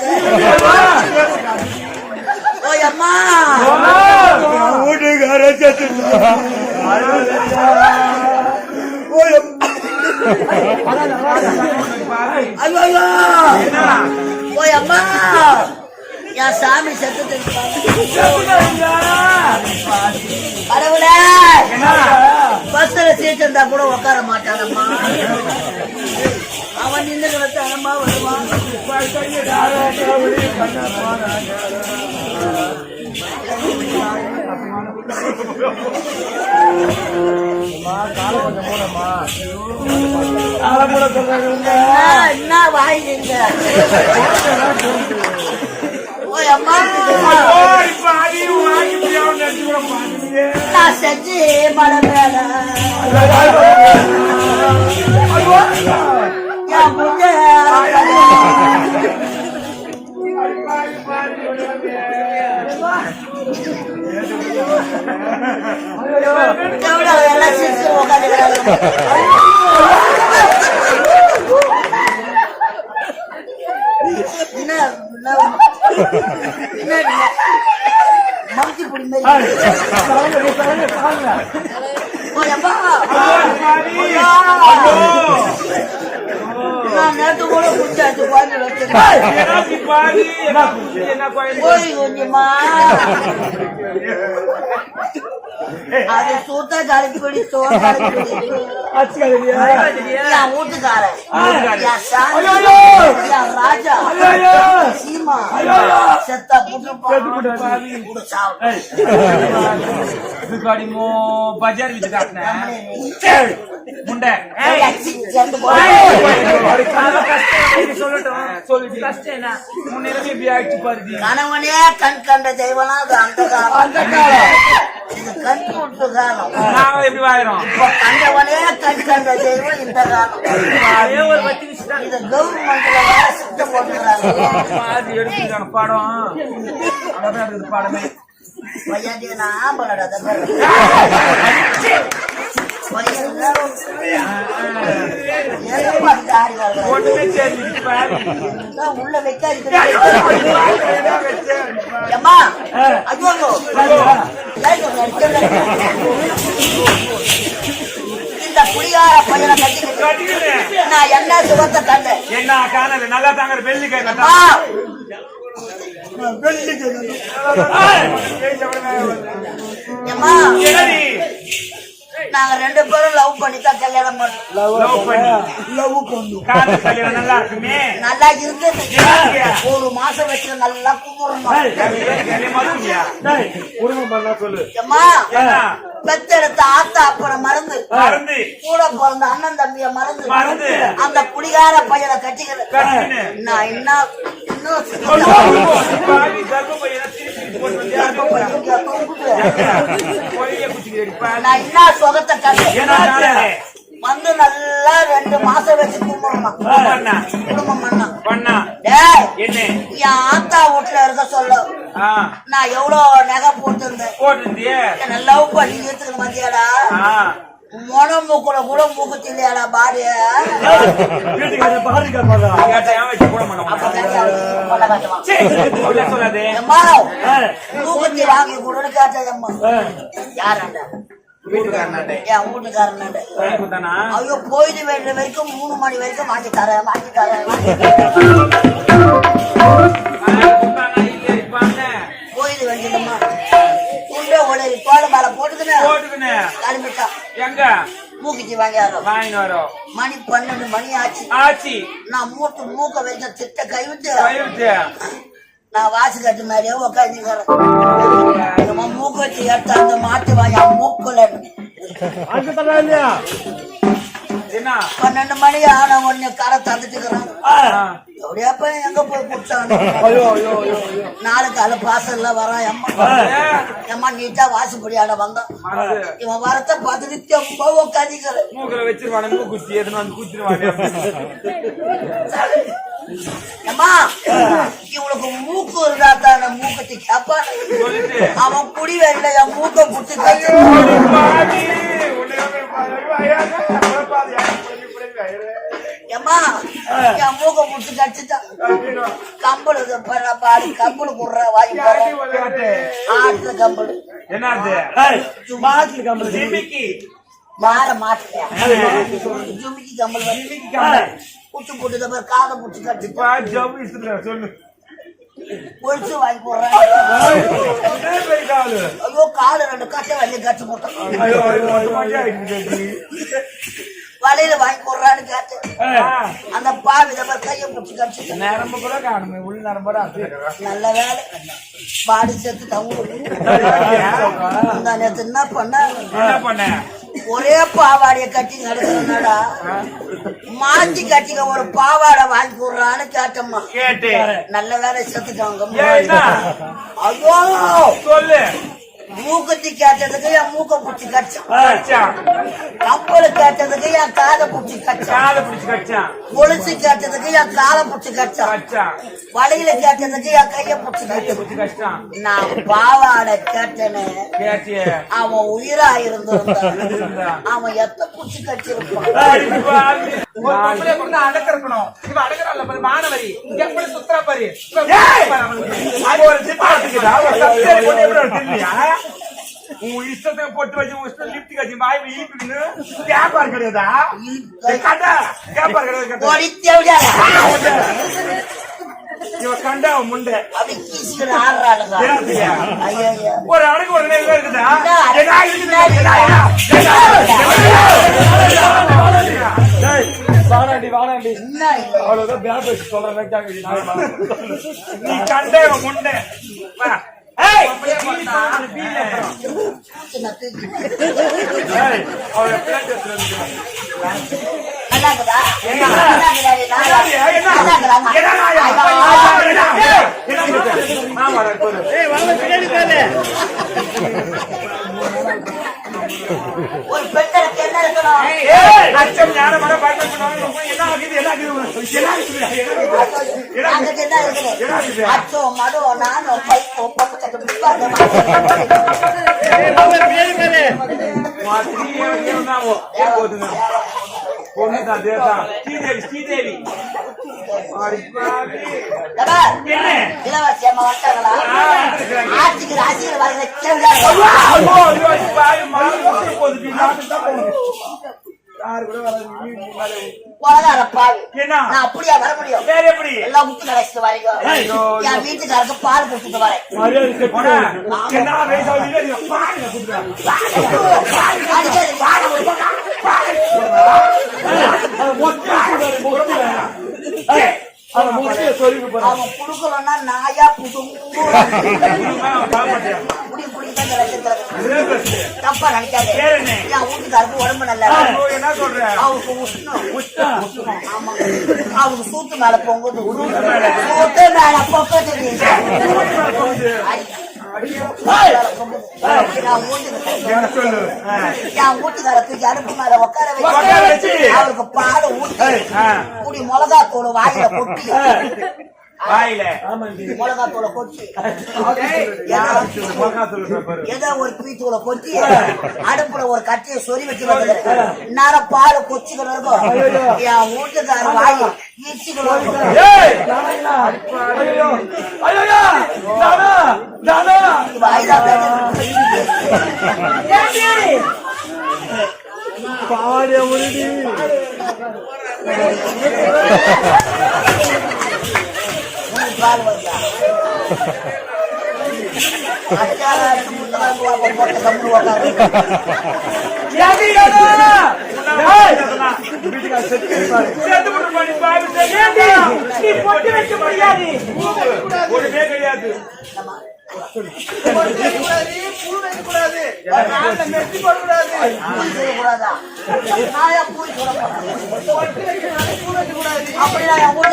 முடியாது. ஓய் அம்மா வீட்டுக்கார ஐயோ ஓய் அம்மா என் சாமி செத்து கடவுளே பஸ்ல சீட் இருந்தா கூட உட்கார மாட்டானம்மா. அவன் நின்று கிடத்தானம்மா வருவான். என்ன வாங்கிங்க நான் செஞ்சு மழை மேல எல்லாம் சிரிச்சு உட்காந்துக்கிறாங்க. மம்தி புடி நான் நேற்று கூட குடிச்சாச்சு போய் கொஞ்சமா அது சூத்த கரைச்சி படி என் வீட்டுக்காரன் ராஜா சீமா செத்த பஜார் வீட்டு முண்டை கணவனே கண் கண்ட தெய்வனா அது அந்த காலம். இது கண் கூட்டு காலம். எப்படி வாயிரும் கண்டவனே கண் கண்ட தெய்வம் இந்த காலம். இது கவர்மெண்ட்ல சித்தம் போட்டுக்கிறாங்க. எடுத்துக்கான பாடம் பாடமே பையனா ஆம்பளடா உள்ள வைக்காது. இந்த புளியார பையனை கட்டி நான் என்ன சுகத்தை தந்தேன். என்ன காணல நல்லா தாங்க வெள்ளி நாங்க ரெண்டு பேரும் லவ் பண்ணித்தான் கல்யாணம் நல்லா இருந்து ஒரு மாசம் வச்சு நல்லா கும்பிடணும். பெத்தெடுத்த ஆத்தா அப்புறம் மறந்து கூட பிறந்த அண்ணன் தம்பிய மறந்து அந்த குடிகார பையனை கட்டிக்கிறேன். நான் என்ன நான் என்ன சொகத்தை கண்டு வந்து நல்லா 2 மாசம் வச்சு கும்பிடணும். குடும்பம் பண்ணா என் ஆத்தா வீட்டுல இருக்க சொல்ல நான் எவ்வளவு நகை போட்டிருந்தேன். லவ் பண்ணி எடுத்துக்கணும் மத்தியாடா மொன மூக்குல கூட மூக்குத்தி இல்லையாடா பாடிய மூக்குத்தி வாங்கி கூட கேட்டதம்மா யாராண்டா என் வீட்டுக்காரனாண்ட. ஐயோ போயிட்டு வேண்டிய வரைக்கும் 3 மணி வரைக்கும் வாங்கி தரேன் போயிட்டு வேண்டியதம்மா உண்டே உடனே தோட மேல போட்டுக்கினேன் கிளம்பிட்டா எங்க மூக்கிச்சு வாங்கி வரோம். மணி 12 மணி ஆச்சு. நான் மூக்க வைக்க திட்ட கைவிட்டு நான் வாசி கட்டு மாதிரியே உட்காந்துக்கிறேன். மூக்கு வச்சு எடுத்து அந்த மாட்டு வாங்க மூக்குல 12 மணி ஆன உடனே கரை தந்துட்டுக்கிறான். எப்படியாப்ப எங்க போய் குடிச்சான். 4 கால பாசல்ல வரான். எம்மா நீட்டா வாசிப்படியாட வந்தான். இவன் வரத்தை பார்த்துட்டு ரொம்ப உட்காந்துக்கிறேன். அம்மா இவளுக்கு மூக்கு இருந்தா தான் மூக்கத்தி கேப்பான். அவன் குடி வேண்ட என் மூக்க புடிச்சு என் மூக்க புடிச்சு கடிச்சுட்டான். கம்பளு பாடி கம்பளு குடுற வாங்கி ஆட்டுல கம்பளு என்னது மாட்டுல கம்பளி ஜிமிக்கி மாற மாட்டேன் ஜுமிக்கி கம்பல் குச்சி போட்டு காதை புடிச்சு கட்டி சொல்லு பொழிச்சு வாங்கி போடுறேன் ஐயோ காலு 2 கட்டை வள்ளி கட்டி போட்டோம் வலையில வாங்கி போடுறான்னு கேட்டு அந்த பாவி கையை பிடிச்சி கட்டி நரம்பு கூட காணுமே உள்ள நரம்பு நல்ல வேலை பாடி சேர்த்து தங்க நேத்து என்ன பண்ண ஒரே பாவாடைய கட்டி நடக்கிறனாடா மாத்தி கட்டிக்க ஒரு பாவாடை வாங்கி போடுறான்னு கேட்டம்மா கேட்டு நல்ல வேலை செத்துட்டாங்க ஐயோ சொல்லு மூக்கத்தி கேட்டதுக்கு என் மூக்க புடிச்சு கடிச்சான் கப்பலு கேட்டதுக்கு என் காதை புடிச்சு கடிச்சான் கொலுசு கேட்டதுக்கு என் காலை புடிச்சு கடிச்சான் வலையில கேட்டதுக்கு என் கைய புடிச்சு கடிச்சான் நான் பாவாடை கேட்டேன்னு அவன் உயிரா இருந்திருந்தான் அவன் எத்த புடிச்சு கட்டிருப்பான் அடக்கணும் இவன் அடக்கிறாள் மாணவரி எப்படி சுத்தரா பாரு உன் இஷ்டத்தை போட்டு வச்சு உன் இஷ்டம் லிப்ட் கட்சி வாய் ஈப்பின்னு கேப்பார் கிடையாதா கேப்பார் கிடையாது இவன் கண்டா முண்டை ஒரு அடக்கு ஒரு நேரம் இருக்குதா வானாண்டி அவ்வளவுதான் பேப்பர் சொல்றேன் நீ கண்டே முண்டை ஒரு பெண்களுக்கு என்ன இருக்கணும் அச்சம் ஞானம் என்ன இருக்குது அச்சோ மடோ நானோ பைக்கோ ஸ்ரீதேவி இளவரசி அம்மா வந்தாங்களா ஆட்சிக்கு ராசியில் நான் அப்படியா வர முடியும் எல்லாம் முத்து கடைசிட்டு வரீங்க என் வீட்டுக்காரருக்கு பால் கொடுத்துட்டு வரேன் அவன் குடுக்கலன்னா நாயா தப்பா நினைக்காது என் வீட்டுக்காருக்கு உடம்பு நல்லா அவருக்கு உஷ்ணம் ஆமா அவருக்கு சூத்து மேல பொங்குது சூத்து மேல பொங்க தெரியும் என் வீட்டுக்காரருக்கு அடுப்பு மேல உட்கார வச்சு அவருக்கு பாலை ஊட்டி குடி மிளகாத்தூள் வாயில கொட்டி மிளகாத்தூளை கொட்டி ஏதோ ஒரு பீத்தூளை கொட்டி அடுப்புல ஒரு கட்டியை சொறி வச்சு நேரம் பால் கொச்சிக்கிறதும் என் வீட்டுக்கார வாய் ஈச்சிக்கணும் பாவாடிய முடிடி பால் வந்தா அப்படின்னா